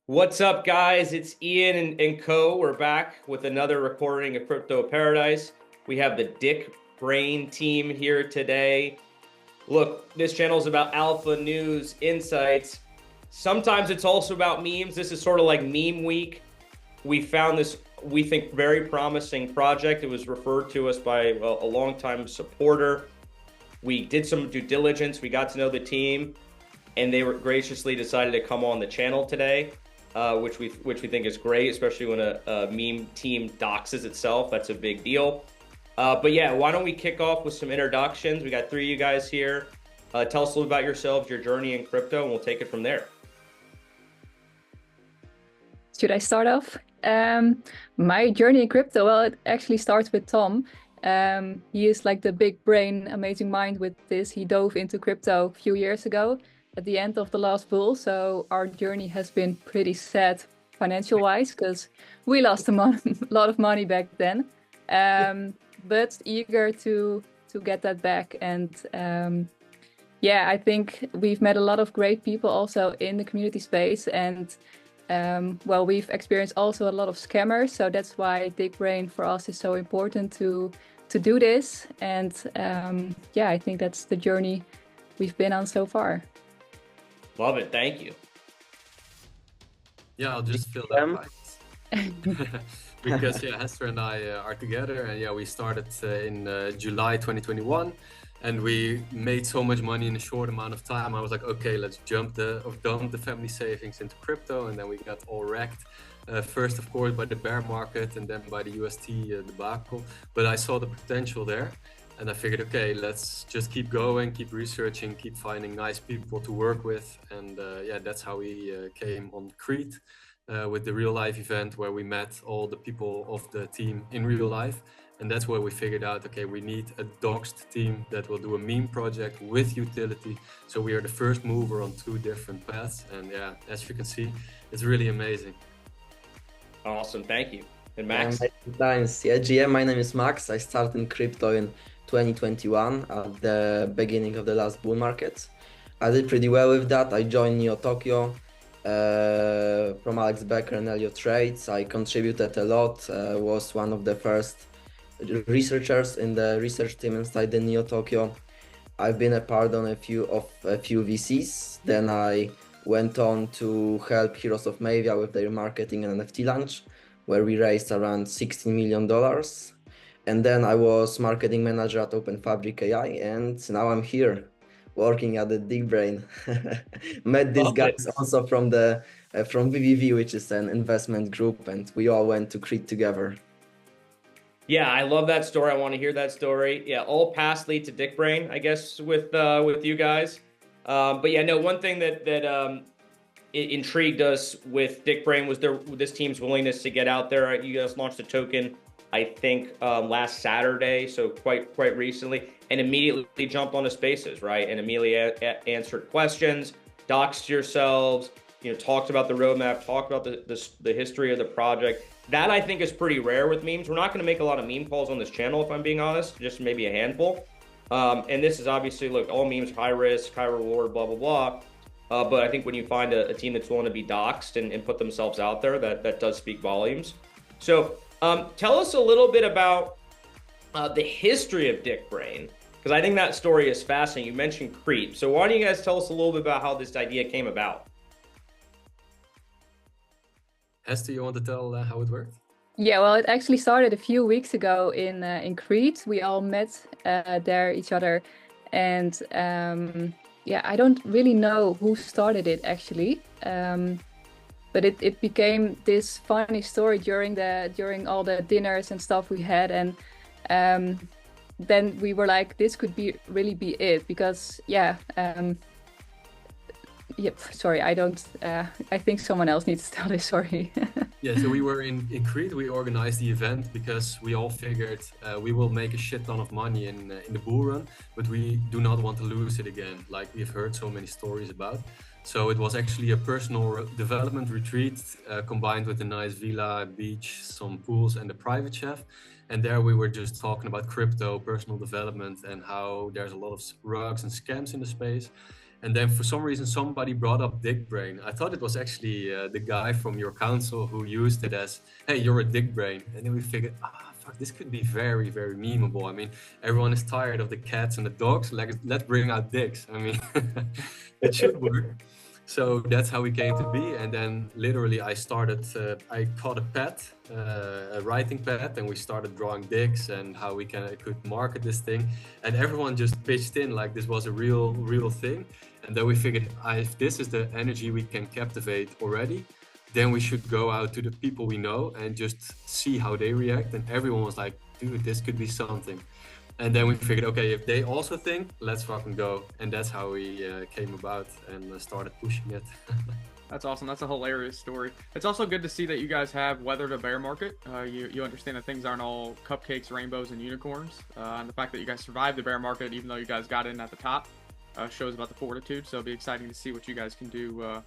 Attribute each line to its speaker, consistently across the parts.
Speaker 1: What's up, guys? It's Ian and Co. We're back with another recording of Crypto Paradise. We have the dickbrAIn team here today. Look, this channel is about alpha news, insights. Sometimes it's also about memes. This is sort of like meme week. We found this, we think, very promising project. It was referred to us by a longtime supporter. We did some due diligence. We got to know the team, and they were graciously decided to come on the channel today, which we think is great, especially when a meme team doxes itself. That's a big deal. But yeah, why don't we kick off with some introductions? We got three of you guys here. Tell us a little about yourselves, your journey in crypto, and we'll take it from there.
Speaker 2: Should I start off? My journey in crypto, well, it actually starts with Tom. He is like the big brain, amazing mind with this. He dove into crypto a few years ago at the end of the last bull. So our journey has been pretty sad financial wise because we lost a lot of money back then. But eager to get that back. And yeah, I think we've met a lot of great people also in the community space. And well, we've experienced also a lot of scammers, so that's why dickbrAIn for us is so important to do this. And yeah, I think that's the journey we've been on so far.
Speaker 1: Love it. Thank you.
Speaker 3: Yeah, I'll just fill that right. Because yeah, Hester and I are together, and yeah, we started in July 2021. And we made so much money in a short amount of time. I was like, okay, let's dump the family savings into crypto. And then we got all wrecked. First, of course, by the bear market and then by the UST debacle. But I saw the potential there. And I figured, okay, let's just keep going, keep researching, keep finding nice people to work with. And yeah, that's how we came on Crete with the real life event where we met all the people of the team in real life. And that's where we figured out, okay, we need a doxed team that will do a meme project with utility. So we are the first mover on two different paths. And yeah, as you can see, it's really amazing.
Speaker 1: Awesome. Thank you. And Max?
Speaker 4: Yeah, GM, my name is Max. I started in crypto in 2021 at the beginning of the last bull market. I did pretty well with that. I joined Neo Tokyo from Alex Becker and Elliot Trades. I contributed a lot, was one of the first researchers in the research team inside the Neo Tokyo. I've been a part on a few VCs. Then I went on to help Heroes of Mavia with their marketing and NFT launch, where we raised around $16 million. And then I was marketing manager at OpenFabric AI, and now I'm here working at the dickbrAIn. Met these guys also from VVV, which is an investment group, and we all went to Crete together.
Speaker 1: Yeah, I love that story. I want to hear that story. Yeah, all paths lead to dickbrAIn, I guess, with you guys. But yeah, no, one thing that it intrigued us with dickbrAIn was this team's willingness to get out there. You guys launched a token, I think, last Saturday, so quite recently, and immediately jumped onto Spaces, right? And immediately answered questions, doxed yourselves, talked about the roadmap, talked about the history of the project. That I think is pretty rare with memes. We're not going to make a lot of meme calls on this channel, if I'm being honest, just maybe a handful. And this is obviously, look, all memes, high risk, high reward, blah, blah, blah. But I think when you find a team that's willing to be doxed and put themselves out there, that does speak volumes. So tell us a little bit about the history of dickbrAIn, because I think that story is fascinating. You mentioned Crete. So why don't you guys tell us a little bit about how this idea came about?
Speaker 3: Hester, you want to tell how it worked?
Speaker 2: Yeah, well, it actually started a few weeks ago in Crete. We all met there each other, and yeah, I don't really know who started it actually, but it became this funny story during all the dinners and stuff we had, and then we were like, this could really be it, because yeah. Yep, sorry, I don't, I think someone else needs to tell this, sorry.
Speaker 3: Yeah, so we were in Crete. We organized the event because we all figured we will make a shit ton of money in the bull run, but we do not want to lose it again, like we've heard so many stories about. So it was actually a personal development retreat combined with a nice villa, beach, some pools and a private chef. And there we were just talking about crypto, personal development, and how there's a lot of rugs and scams in the space. And then for some reason, somebody brought up dickbrAIn. I thought it was actually the guy from your council who used it as, hey, you're a dickbrAIn. And then we figured, fuck, this could be very, very memeable. I mean, everyone is tired of the cats and the dogs. Let's bring out dicks. I mean, it should work. So that's how we came to be. And then literally I started, I caught a pad, a writing pad, and we started drawing dicks and how we could market this thing. And everyone just pitched in like this was a real thing. And then we figured, if this is the energy we can captivate already, then we should go out to the people we know and just see how they react. And everyone was like, dude, this could be something. And then we figured, okay, if they also think, let's fucking go. And that's how we came about and started pushing it.
Speaker 5: That's awesome. That's a hilarious story. It's also good to see that you guys have weathered a bear market. You understand that things aren't all cupcakes, rainbows, and unicorns. And the fact that you guys survived the bear market, even though you guys got in at the top, shows about the fortitude. So it'll be exciting to see what you guys can do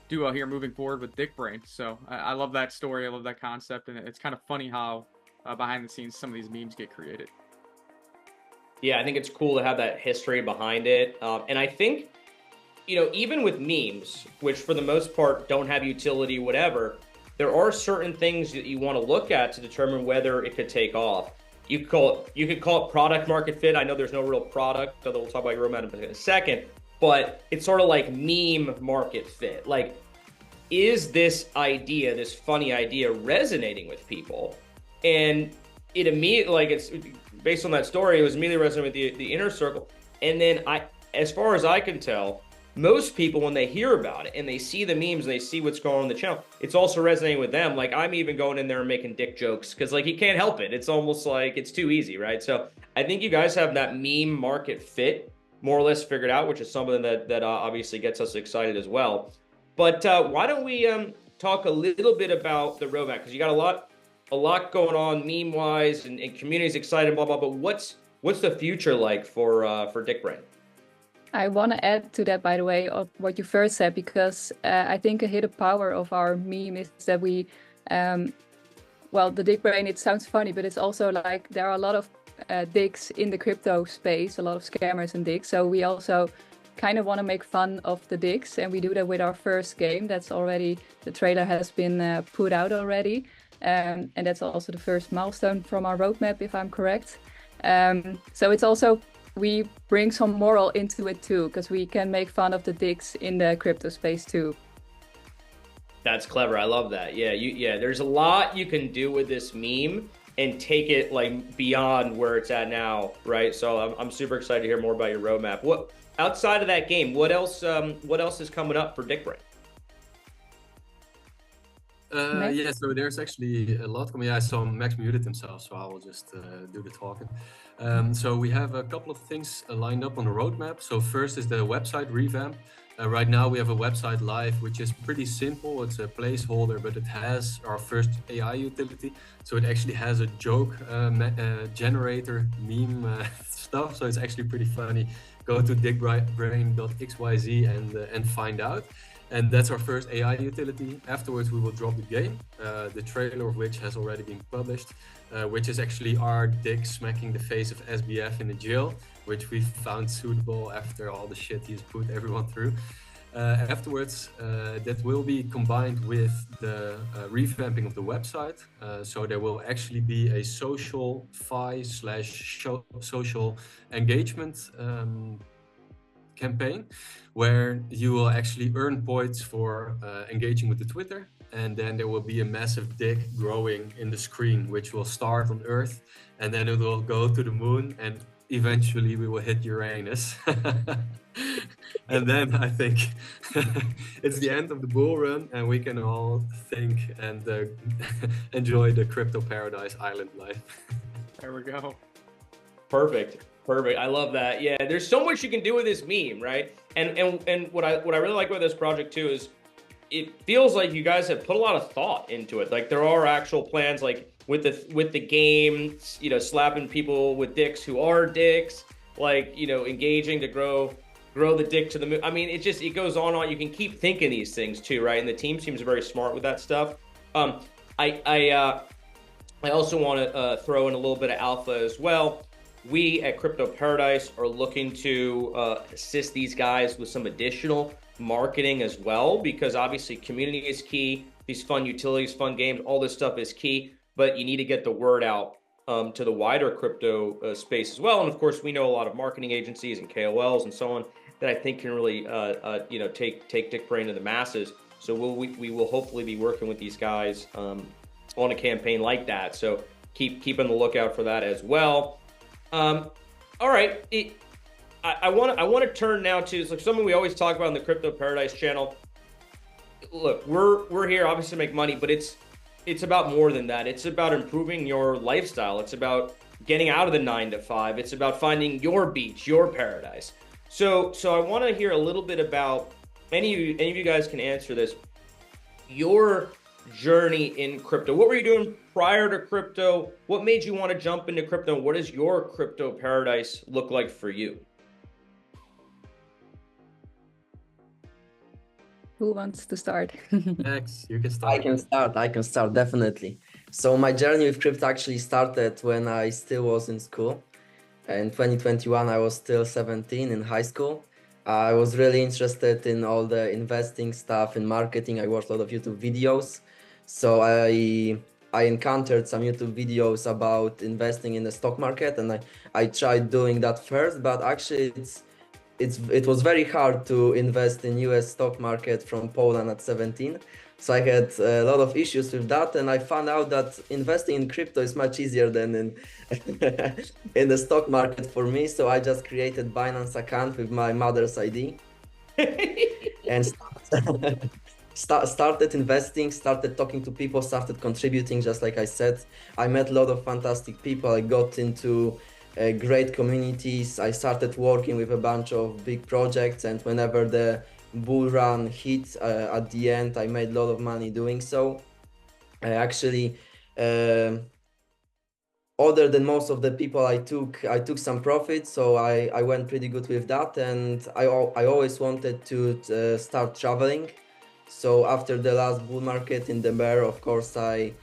Speaker 5: here moving forward with dickbrAIn. So I love that story. I love that concept. And it's kind of funny how behind the scenes some of these memes get created.
Speaker 1: Yeah, I think it's cool to have that history behind it. And I think, even with memes, which for the most part don't have utility, whatever, there are certain things that you want to look at to determine whether it could take off. You could call it product market fit. I know there's no real product, although we'll talk about your roadmap in a second, but it's sort of like meme market fit. Like, is this idea, this funny idea, resonating with people? And it immediately, like, it's based on that story, it was immediately resonating with the inner circle. And then as far as I can tell, most people, when they hear about it and they see the memes and they see what's going on in the channel, it's also resonating with them. Like, I'm even going in there and making dick jokes because, like, you can't help it. It's almost like it's too easy, right? So I think you guys have that meme market fit more or less figured out, which is something that obviously gets us excited as well. But why don't we talk a little bit about the roadmap? Because you got a lot going on meme-wise, and community's excited, blah, blah, but what's the future like for dickbrAIn?
Speaker 2: I want to add to that, by the way, of what you first said, because I think a hidden power of our meme is that we, the dickbrAIn, it sounds funny, but it's also like there are a lot of dicks in the crypto space, a lot of scammers and dicks. So we also kind of want to make fun of the dicks, and we do that with our first game. That's already, the trailer has been put out already. And that's also the first milestone from our roadmap, if I'm correct. So it's also, we bring some moral into it too, because we can make fun of the dicks in the crypto space too.
Speaker 1: That's clever. I love that. Yeah, there's a lot you can do with this meme and take it like beyond where it's at now, right? So I'm super excited to hear more about your roadmap. What outside of that game, what else is coming up for dickbrAIn?
Speaker 3: Yeah, so there's actually a lot coming. Yeah, I saw Max muted himself, so I will just do the talking. So we have a couple of things lined up on the roadmap. So first is the website revamp. Right now we have a website live, which is pretty simple. It's a placeholder, but it has our first AI utility. So it actually has a joke generator meme stuff. So it's actually pretty funny. Go to dickbrAIn.xyz and find out. And that's our first AI utility. Afterwards, we will drop the game, the trailer of which has already been published, which is actually our dick smacking the face of SBF in the jail, which we found suitable after all the shit he's put everyone through. Afterwards, that will be combined with the revamping of the website. So there will actually be a social engagement campaign where you will actually earn points for engaging with the Twitter, and then there will be a massive dick growing in the screen, which will start on Earth, and then it will go to the moon, and eventually we will hit Uranus. And then I think it's the end of the bull run, and we can all think and enjoy the crypto paradise island life.
Speaker 5: There we go.
Speaker 1: Perfect. I love that. Yeah, there's so much you can do with this meme, right? And what I really like about this project too is it feels like you guys have put a lot of thought into it. Like there are actual plans, like with the game, slapping people with dicks who are dicks, like engaging to grow the dick to the moon. I mean, it goes on and on. You can keep thinking these things too, right? And the team seems very smart with that stuff. I also want to throw in a little bit of alpha as well. we at Crypto Paradise are looking to assist these guys with some additional marketing as well, because obviously community is key. These fun utilities, fun games, all this stuff is key, but you need to get the word out to the wider crypto space as well. And of course, we know a lot of marketing agencies and KOLs and so on that I think can really, take dickbrAIN to the masses. So we will hopefully be working with these guys on a campaign like that. So keep on the lookout for that as well. All right, I want to turn now to like something we always talk about on the Crypto Paradise channel. Look, we're here obviously to make money, but it's about more than that. It's about improving your lifestyle. It's about getting out of the 9 to 5. It's about finding your beach, your paradise. So I want to hear a little bit about, any of you guys can answer this, your journey in crypto. What were you doing prior to crypto? What made you want to jump into crypto? What does your crypto paradise look like for you?
Speaker 2: Who wants to start?
Speaker 3: Max, you can start.
Speaker 4: I can start, definitely. So my journey with crypto actually started when I still was in school. In 2021, I was still 17 in high school. I was really interested in all the investing stuff and marketing. I watched a lot of YouTube videos. So I encountered some YouTube videos about investing in the stock market, and I tried doing that first, but actually it was very hard to invest in US stock market from Poland at 17. So I had a lot of issues with that, and I found out that investing in crypto is much easier than in in the stock market for me. So I just created Binance account with my mother's ID and started investing, started talking to people, started contributing, just like I said. I met a lot of fantastic people. I got into great communities. I started working with a bunch of big projects, and whenever the bull run hit at the end, I made a lot of money doing so. I actually, other than most of the people, I took some profit, so I went pretty good with that, and I always wanted to start traveling. So after the last bull market in the bear, of course, I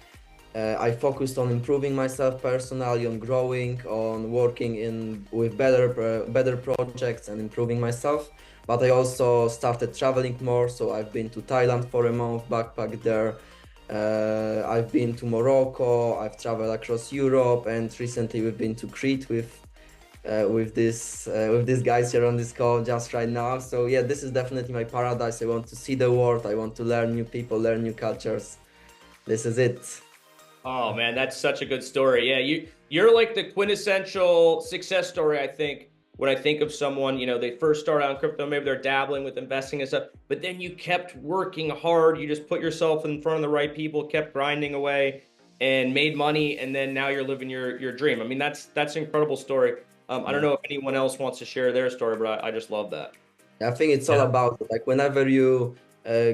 Speaker 4: focused on improving myself personally, on growing, on working with better projects and improving myself. But I also started traveling more. So I've been to Thailand for a month, backpack there. I've been to Morocco. I've traveled across Europe, and recently we've been to Crete with these guys here on this call just right now. So yeah, this is definitely my paradise. I want to see the world. I want to learn new people, learn new cultures. This is it.
Speaker 1: Oh man, that's such a good story. Yeah, you're like the quintessential success story, I think. When I think of someone, they first start out in crypto, maybe they're dabbling with investing and stuff, but then you kept working hard. You just put yourself in front of the right people, kept grinding away, and made money, and then now you're living your dream. I mean, that's an incredible story. I don't know if anyone else wants to share their story, but I just love that.
Speaker 4: I think it's all about like whenever you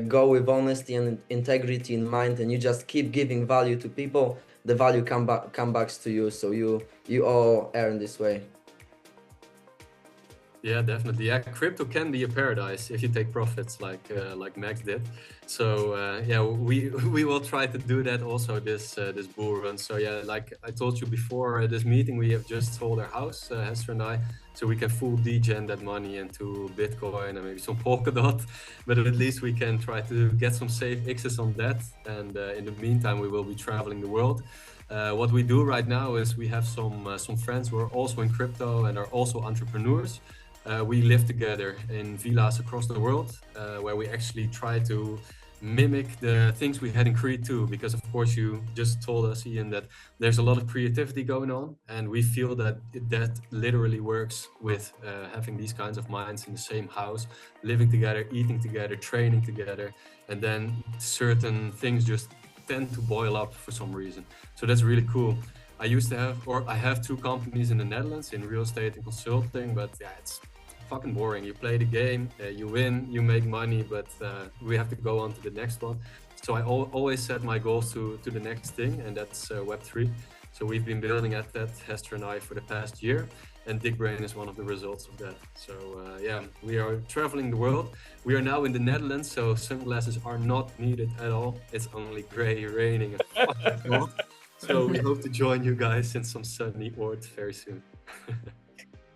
Speaker 4: go with honesty and integrity in mind, and you just keep giving value to people, the value come back to you. So you all earn this way.
Speaker 3: Yeah, definitely. Yeah, crypto can be a paradise if you take profits like Max did. So yeah, we will try to do that also this bull run. So yeah, like I told you before this meeting, we have just sold our house, Hester and I, so we can full degen that money into Bitcoin and maybe some Polkadot. But at least we can try to get some safe exits on that. And in the meantime, we will be traveling the world. What we do right now is we have some friends who are also in crypto and are also entrepreneurs. We live together in villas across the world, where we actually try to mimic the things we had in Crete too, because of course you just told us, Ian, that there's a lot of creativity going on, and we feel that that literally works with having these kinds of minds in the same house, living together, eating together, training together, and then certain things just tend to boil up for some reason. So that's really cool. I have 2 companies in the Netherlands in real estate and consulting, but yeah, it's fucking boring. You play the game, you win, you make money, but we have to go on to the next one. So I always set my goals to the next thing, and that's Web3. So we've been building at that, Hester and I, for the past year, and dickbrAIN is one of the results of that. So yeah, we are traveling the world. We are now in the Netherlands, so sunglasses are not needed at all. It's only gray, raining, and fucking cold. So we hope to join you guys in some sunny Oord very soon.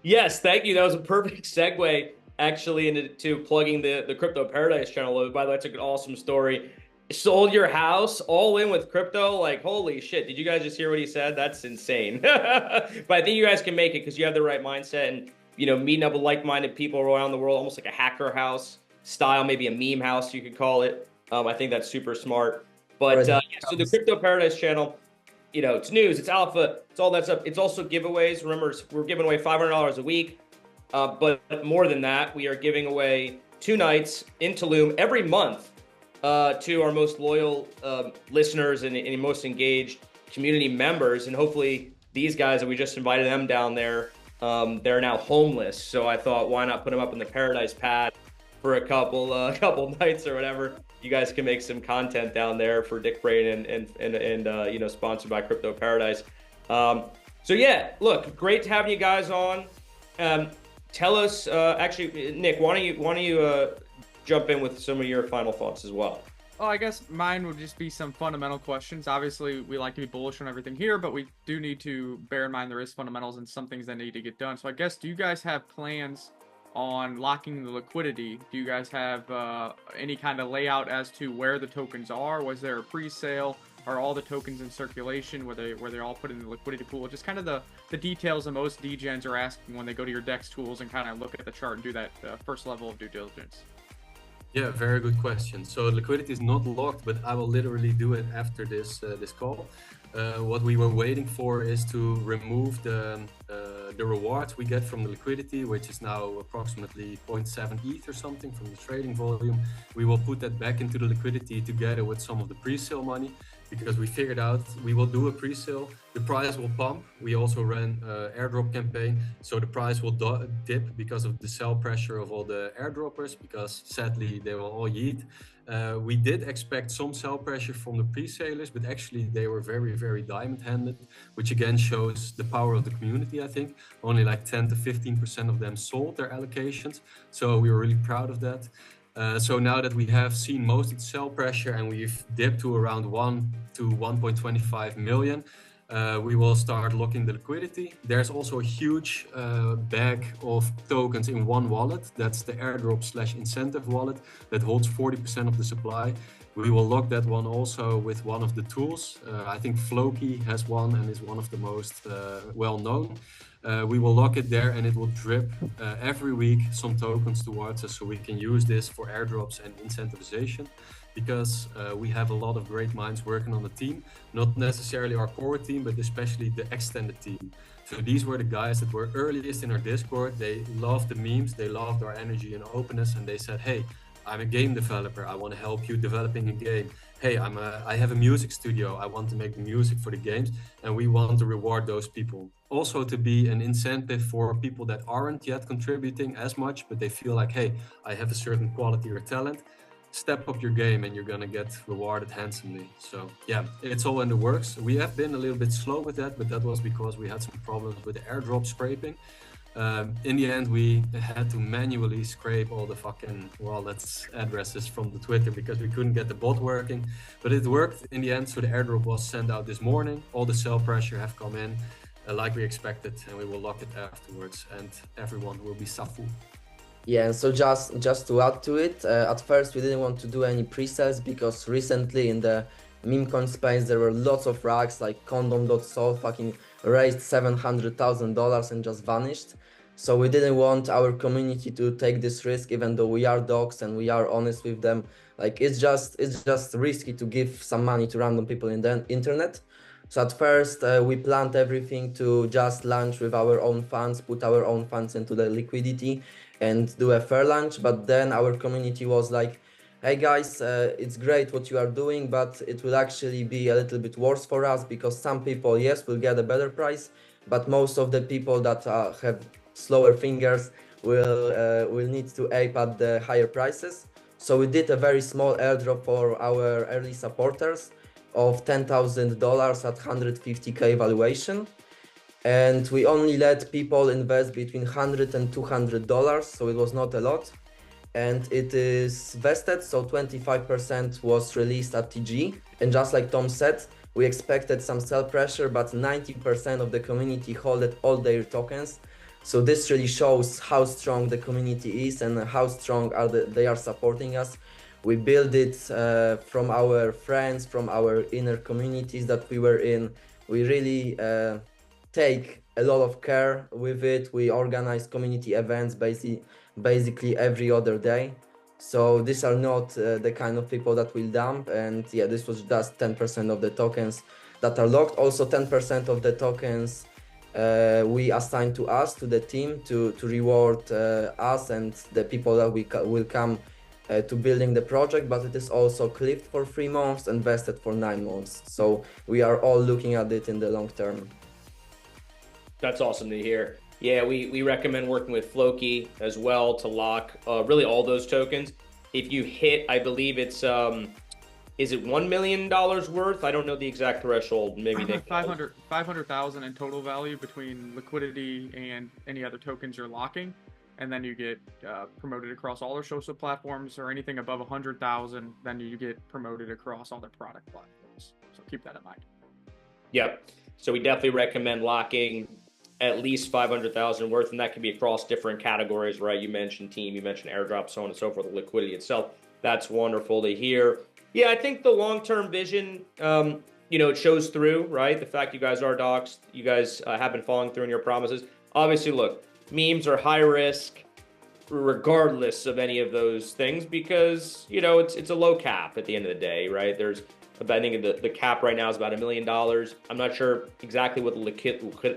Speaker 1: Yes, thank you. That was a perfect segue actually into plugging the Crypto Paradise channel. By the way, it's an awesome story. Sold your house all in with crypto, like holy shit. Did you guys just hear what he said? That's insane. But I think you guys can make it because you have the right mindset and meeting up with like-minded people around the world, almost like a hacker house style, maybe a meme house you could call it. I think that's super smart. But yeah, so the Crypto Paradise channel, it's news, it's alpha, it's all that stuff. It's also giveaways. Remember, we're giving away $500 a week. But more than that, we are giving away 2 nights in Tulum every month to our most loyal listeners and most engaged community members. And hopefully these guys that we just invited them down there, they're now homeless. So I thought, why not put them up in the Paradise Pad for a couple nights or whatever. You guys can make some content down there for dickbrAIn and sponsored by Crypto Paradise. So yeah, look, great to have you guys on. Tell us, actually, Nick, why don't you jump in with some of your final thoughts as well?
Speaker 5: Oh, I guess mine would just be some fundamental questions. Obviously, we like to be bullish on everything here, but we do need to bear in mind there is fundamentals and some things that need to get done. So I guess, do you guys have plans on locking the liquidity? Do you guys have any kind of layout as to where the tokens are? Was there a pre-sale? Are all the tokens in circulation? Were they all put in the liquidity pool? Just kind of the details that most degens are asking when they go to your DEX tools and kind of look at the chart and do that first level of due diligence.
Speaker 3: Yeah, very good question. So liquidity is not locked, but I will literally do it after this call. What we were waiting for is to remove the rewards we get from the liquidity, which is now approximately 0.7 ETH or something from the trading volume. We will put that back into the liquidity together with some of the pre-sale money, because we figured out we will do a pre-sale, the price will pump. We also ran an airdrop campaign, so the price will dip because of the sell pressure of all the airdroppers, because sadly they will all yeet. We did expect some sell pressure from the pre-salers, but actually they were very, very diamond-handed, which again shows the power of the community, I think. Only like 10 to 15% of them sold their allocations, so we were really proud of that. So now that we have seen most of the sell pressure and we've dipped to around 1 to 1.25 million, we will start locking the liquidity. There's also a huge bag of tokens in one wallet. That's the airdrop/incentive wallet that holds 40% of the supply. We will lock that one also with one of the tools. I think Floki has one and is one of the most well-known. We will lock it there and it will drip every week some tokens towards us, so we can use this for airdrops and incentivization, because we have a lot of great minds working on the team, not necessarily our core team, but especially the extended team. So these were the guys that were earliest in our Discord. They loved the memes, they loved our energy and openness, and they said, hey, I'm a game developer, I want to help you developing a game. Hey, I have a music studio, I want to make the music for the games, and we want to reward those people. Also to be an incentive for people that aren't yet contributing as much, but they feel like, hey, I have a certain quality or talent, step up your game and you're gonna get rewarded handsomely. So yeah, it's all in the works. We have been a little bit slow with that, but that was because we had some problems with the airdrop scraping. In the end, we had to manually scrape all the fucking wallets addresses from the Twitter because we couldn't get the bot working, but it worked in the end. So the airdrop was sent out this morning. All the sell pressure have come in like we expected, and we will lock it afterwards, and everyone will be safu.
Speaker 4: Yeah, so just to add to it, at first we didn't want to do any pre-sales because recently in the meme coin space there were lots of rags, like condom.sol fucking raised $700,000 and just vanished. So we didn't want our community to take this risk, even though we are dogs and we are honest with them. Like it's just risky to give some money to random people in the internet. So at first we planned everything to just launch with our own funds, put our own funds into the liquidity and do a fair launch. But then our community was like, hey guys, it's great what you are doing, but it will actually be a little bit worse for us, because some people, yes, will get a better price, but most of the people that have slower fingers will need to ape at the higher prices. So we did a very small airdrop for our early supporters of $10,000 at 150k valuation. And we only let people invest between $100 and $200, so it was not a lot. And it is vested, so 25% was released at TG. And just like Tom said, We expected some sell pressure, but 90% of the community holded all their tokens. So this really shows how strong the community is and how strong they are supporting us. We build it from our friends, from our inner communities that we were in. We really take a lot of care with it. We organize community events basically every other day. So these are not the kind of people that will dump. And yeah, this was just 10% of the tokens that are locked. Also 10% of the tokens we assign to us, to the team, to reward us and the people that will come to building the project, but it is also clipped for 3 months and vested for 9 months. So we are all looking at it in the long term.
Speaker 1: That's awesome to hear. Yeah, we recommend working with Floki as well to lock really all those tokens. If you hit, I believe it's is it $1 million worth? I don't know the exact threshold. Maybe Nick.
Speaker 5: 500,000 in total value between liquidity and any other tokens you're locking, and then you get promoted across all their social platforms. Or anything above 100,000, then you get promoted across all their product platforms. So keep that in mind.
Speaker 1: Yep. So we definitely recommend locking at least 500,000 worth, and that can be across different categories, right? You mentioned team, you mentioned airdrop, so on and so forth. The liquidity itself. That's wonderful to hear. Yeah, I think the long-term vision, it shows through, right? The fact you guys are doxxed, you guys have been following through on your promises. Obviously, look, memes are high risk regardless of any of those things because, it's a low cap at the end of the day, right? I think the cap right now is about $1 million. I'm not sure exactly what the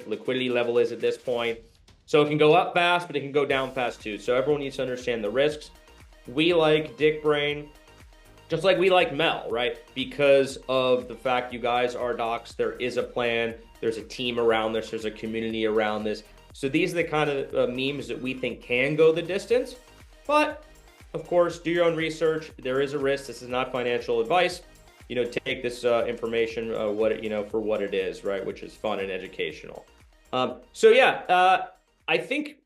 Speaker 1: liquidity level is at this point. So it can go up fast, but it can go down fast too. So everyone needs to understand the risks. We like dickbrAIn, just like we like Mel, right? Because of the fact you guys are doxxed, there is a plan, there's a team around this, there's a community around this. So these are the kind of memes that we think can go the distance. But, of course, do your own research. There is a risk. This is not financial advice. Take this information for what it is, right? Which is fun and educational. I think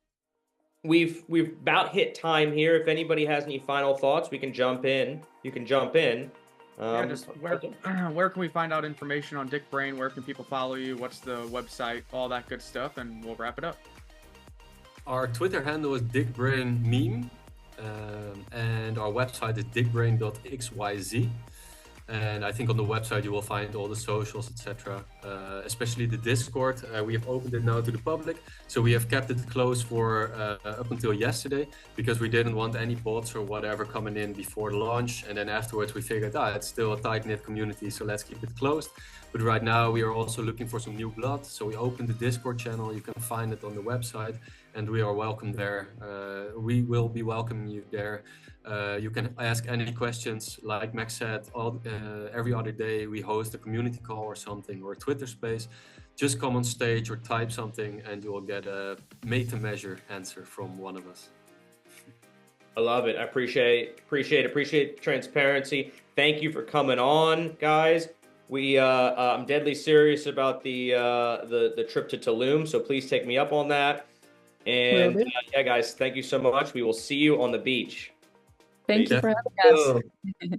Speaker 1: we've about hit time here. If anybody has any final thoughts, we can jump in. You can jump in.
Speaker 5: Where can we find out information on dickbrAIn? Where can people follow you? What's the website? All that good stuff, and we'll wrap it up.
Speaker 3: Our Twitter handle is dickbrAInmeme, and our website is dickbrAIn.xyz. And I think on the website you will find all the socials, etc. Especially the Discord. We have opened it now to the public, so we have kept it closed for up until yesterday because we didn't want any bots or whatever coming in before the launch. And then afterwards we figured, it's still a tight-knit community, so let's keep it closed. But right now we are also looking for some new blood, so we opened the Discord channel. You can find it on the website, and we are welcome there. We will be welcoming you there. You can ask any questions. Like Max said, every other day we host a community call or something, or a Twitter space. Just come on stage or type something and you will get a made-to-measure answer from one of us.
Speaker 1: I love it. I appreciate transparency. Thank you for coming on, guys. I'm deadly serious about the trip to Tulum, so please take me up on that. And yeah, guys, thank you so much. We will see you on the beach.
Speaker 2: Thank you for having us.